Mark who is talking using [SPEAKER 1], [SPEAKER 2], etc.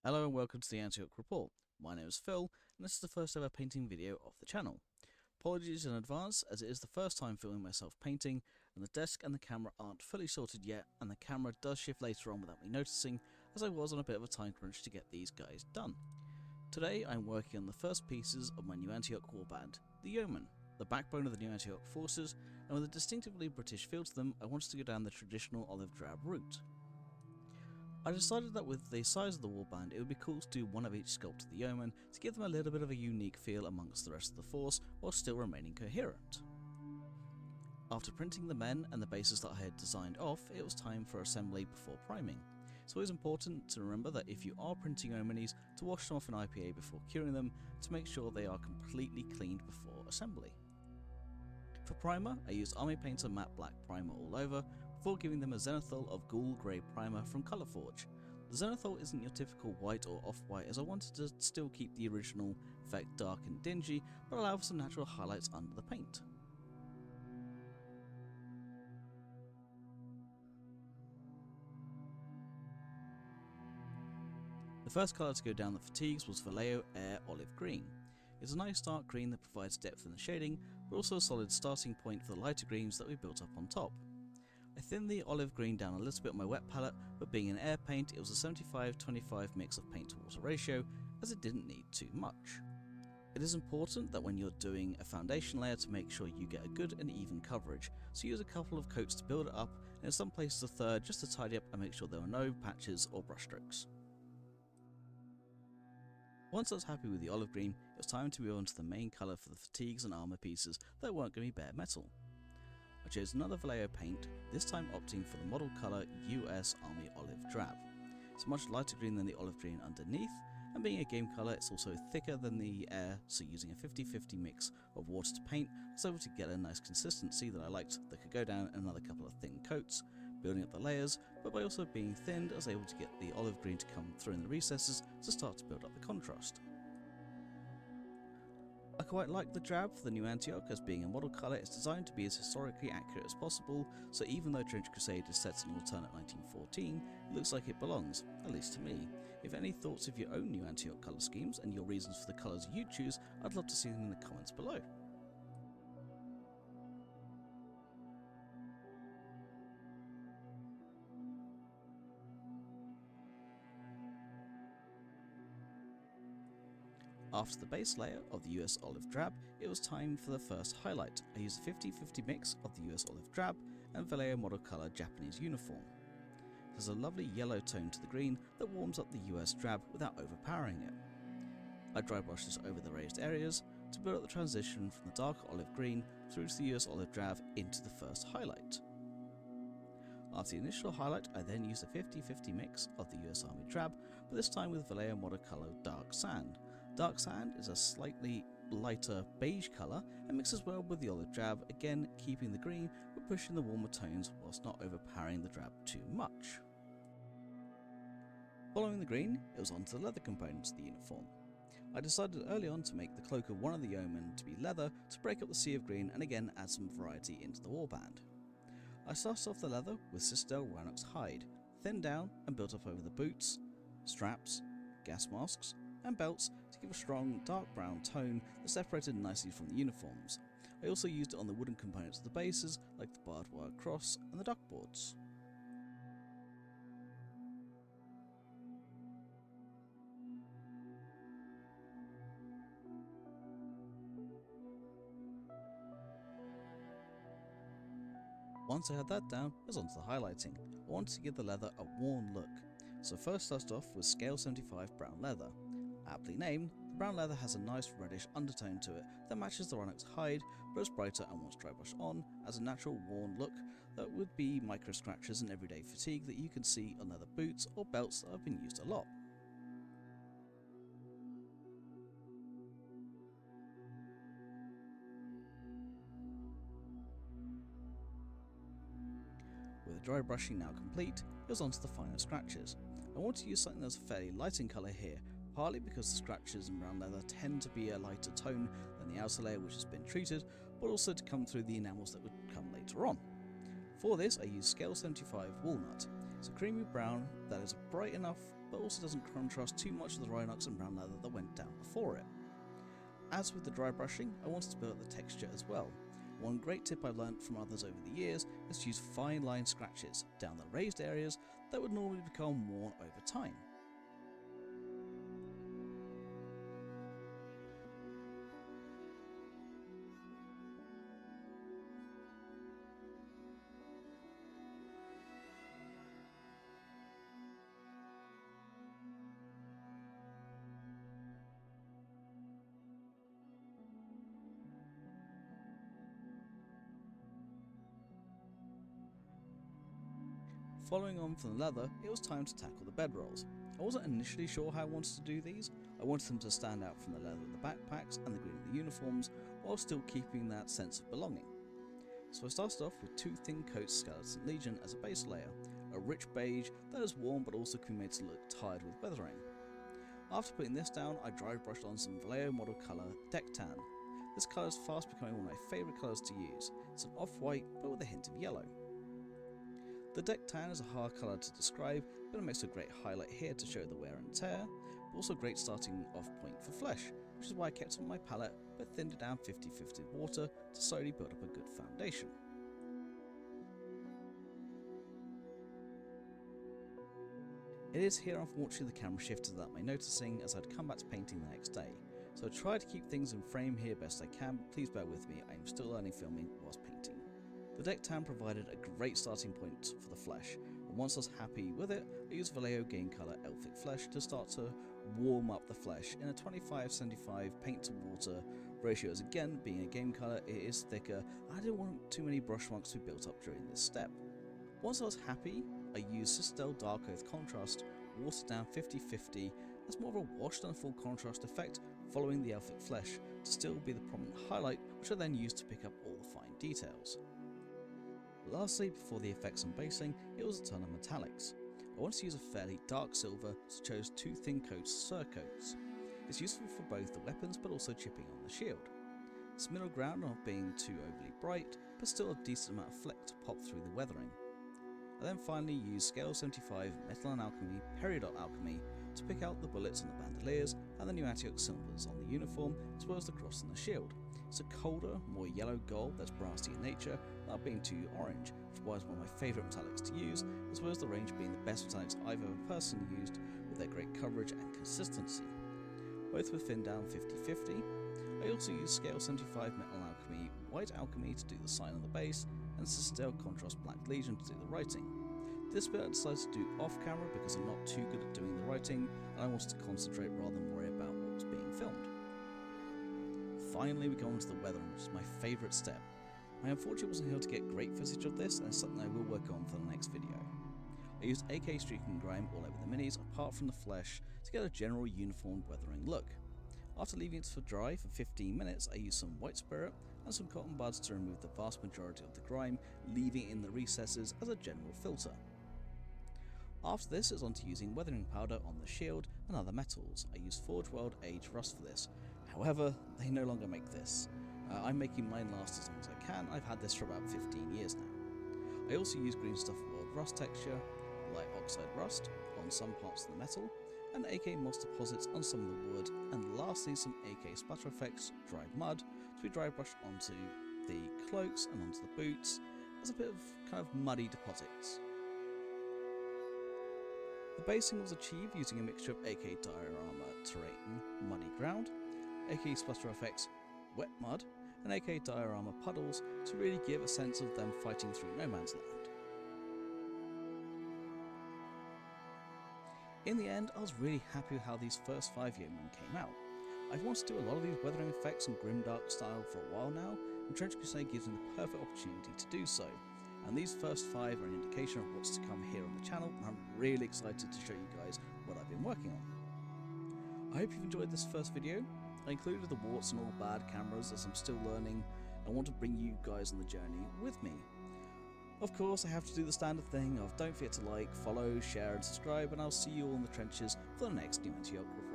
[SPEAKER 1] Hello and welcome to the Antioch report. My name is Phil and this is the first ever painting video of the channel. Apologies in advance as it is the first time filming myself painting and the desk and the camera aren't fully sorted yet, and the camera does shift later on without me noticing, as I was on a bit of a time crunch to get these guys done. Today I'm working on the first pieces of my new Antioch warband, the Yeoman, the backbone of the new Antioch forces, and with a distinctively British feel to them I wanted to go down the traditional olive drab route. I decided that with the size of the warband it would be cool to do one of each sculpt of the Yeoman to give them a little bit of a unique feel amongst the rest of the force while still remaining coherent. After printing the men and the bases that I had designed off, it was time for assembly before priming. It's always important to remember that if you are printing Yeomanis to wash them off in IPA before curing them to make sure they are completely cleaned before assembly. For primer, I used Army Painter Matte Black Primer all over, before giving them a Zenithal of Ghoul Grey Primer from Colourforge. The Zenithal isn't your typical white or off-white, as I wanted to still keep the original effect dark and dingy, but allow for some natural highlights under the paint. The first colour to go down the fatigues was Vallejo Air Olive Green. It's a nice dark green that provides depth in the shading, but also a solid starting point for the lighter greens that we built up on top. I thinned the olive green down a little bit on my wet palette, but being an air paint it was a 75-25 mix of paint to water ratio, as it didn't need too much. It is important that when you're doing a foundation layer to make sure you get a good and even coverage, so use a couple of coats to build it up, and in some places a third just to tidy up and make sure there are no patches or brush strokes. Once I was happy with the olive green, it was time to move on to the main colour for the fatigues and armour pieces that weren't going to be bare metal. I chose another Vallejo paint, this time opting for the model colour US Army Olive Drab. It's a much lighter green than the olive green underneath, and being a game colour it's also thicker than the air, so using a 50-50 mix of water to paint I was able to get a nice consistency that I liked that could go down in another couple of thin coats, building up the layers, but by also being thinned I was able to get the olive green to come through in the recesses to start to build up the contrast. I quite like the drab for the new Antioch, as being a model colour it's designed to be as historically accurate as possible, so even though Trench Crusade is set in alternate 1914, it looks like it belongs, at least to me. If any thoughts of your own new Antioch colour schemes and your reasons for the colours you choose, I'd love to see them in the comments below. After the base layer of the US Olive Drab, it was time for the first highlight. I used a 50-50 mix of the US Olive Drab and Vallejo model colour Japanese uniform. There's a lovely yellow tone to the green that warms up the US Drab without overpowering it. I dry brushed this over the raised areas to build up the transition from the dark olive green through to the US Olive Drab into the first highlight. After the initial highlight, I then used a 50-50 mix of the US Army Drab, but this time with Vallejo model colour Dark Sand. Dark Sand is a slightly lighter beige colour and mixes well with the olive drab, again keeping the green but pushing the warmer tones whilst not overpowering the drab too much. Following the green, it was on to the leather components of the uniform. I decided early on to make the cloak of one of the yeomen to be leather to break up the sea of green and again add some variety into the warband. I started off the leather with Citadel Rhinox hide, thinned down and built up over the boots, straps, gas masks and belts to give a strong dark brown tone that separated nicely from the uniforms. I also used it on the wooden components of the bases like the barbed wire cross and the duckboards. Once I had that down, I was on to the highlighting. I wanted to give the leather a worn look, so first started off with Scale 75 brown leather. Aptly named, the brown leather has a nice reddish undertone to it that matches the Rhinox hide, but is brighter and once dry brushed on as a natural worn look that would be micro scratches and everyday fatigue that you can see on leather boots or belts that have been used a lot. With the dry brushing now complete, it was on to the finer scratches. I wanted to use something that was fairly light in colour here, partly because the scratches in brown leather tend to be a lighter tone than the outer layer which has been treated, but also to come through the enamels that would come later on. For this I used Scale 75 Walnut. It's a creamy brown that is bright enough but also doesn't contrast too much with the Rhinox and brown leather that went down before it. As with the dry brushing, I wanted to build up the texture as well. One great tip I've learnt from others over the years is to use fine line scratches down the raised areas that would normally become worn over time. Following on from the leather, it was time to tackle the bedrolls. I wasn't initially sure how I wanted to do these. I wanted them to stand out from the leather of the backpacks and the green of the uniforms, while still keeping that sense of belonging. So I started off with 2 thin coats Skeleton Legion as a base layer, a rich beige that is warm but also can be made to look tired with weathering. After putting this down, I dry brushed on some Vallejo model colour Deck Tan. This colour is fast becoming one of my favourite colours to use. It's an off-white but with a hint of yellow. The Deck Tan is a hard colour to describe, but it makes a great highlight here to show the wear and tear, but also a great starting off point for flesh, which is why I kept it on my palette but thinned it down 50-50 with water to slowly build up a good foundation. It is here unfortunately the camera shifted without my noticing as I'd come back to painting the next day, so I tried to keep things in frame here best I can, but please bear with me, I am still learning filming whilst painting. The Deck Tan provided a great starting point for the flesh, and once I was happy with it, I used Vallejo Game Colour Elfic Flesh to start to warm up the flesh in a 25-75 paint to water ratio, as again, being a game colour, it is thicker, I didn't want too many brush marks to be built up during this step. Once I was happy, I used Citadel Dark Oath Contrast, watered down 50-50, as more of a wash than a full contrast effect following the Elfic Flesh, to still be the prominent highlight, which I then used to pick up all the fine details. Lastly, before the effects and basing, it was a ton of metallics. I wanted to use a fairly dark silver, so chose 2 thin coats Surcoats. It's useful for both the weapons but also chipping on the shield. It's middle ground not being too overly bright, but still a decent amount of fleck to pop through the weathering. I then finally used Scale 75 Metal and Alchemy Peridot Alchemy to pick out the bullets on the bandoliers and the new Antioch symbols on the uniform, as well as the cross and the shield. It's a colder, more yellow gold that's brassy in nature, without being too orange, which is one of my favourite metallics to use, as well as the range being the best metallics I've ever personally used, with their great coverage and consistency. Both were thinned down 50-50. I also used Scale 75 Metal Alchemy White Alchemy to do the sign on the base, and Citadel Contrast Black Legion to do the writing. This bit I decided to do off camera because I'm not too good at doing the writing, and I wanted to concentrate rather than worry about what was being filmed. Finally we go on to the weathering, which is my favourite step. I unfortunately wasn't able to get great footage of this, and it's something I will work on for the next video. I used AK Streak and Grime all over the minis, apart from the flesh, to get a general uniform weathering look. After leaving it to dry for 15 minutes, I used some white spirit and some cotton buds to remove the vast majority of the grime, leaving it in the recesses as a general filter. After this, it's on to using weathering powder on the shield and other metals. I used Forge World Age Rust for this. However, they no longer make this. I'm making mine last as long as I can. I've had this for about 15 years now. I also use Green Stuff World Rust texture, Light Oxide Rust on some parts of the metal, and AK Moss deposits on some of the wood, and lastly some AK Splatter Effects Dried Mud to be dry brushed onto the cloaks and onto the boots as a bit of kind of muddy deposits. The basing was achieved using a mixture of AK Diorama Terrain Muddy Ground, AK Splatter Effects Wet Mud, and AK Diorama Puddles to really give a sense of them fighting through no man's land. In the end, I was really happy with how these first 5 Yeomen came out. I've wanted to do a lot of these weathering effects and grimdark style for a while now, and Trench Crusade gives me the perfect opportunity to do so. And these first 5 are an indication of what's to come here on the channel, and I'm really excited to show you guys what I've been working on. I hope you've enjoyed this first video. I included the warts and all bad cameras as I'm still learning. I want to bring you guys on the journey with me. Of course, I have to do the standard thing of don't forget to like, follow, share and subscribe, and I'll see you all in the trenches for the next New Antioch report.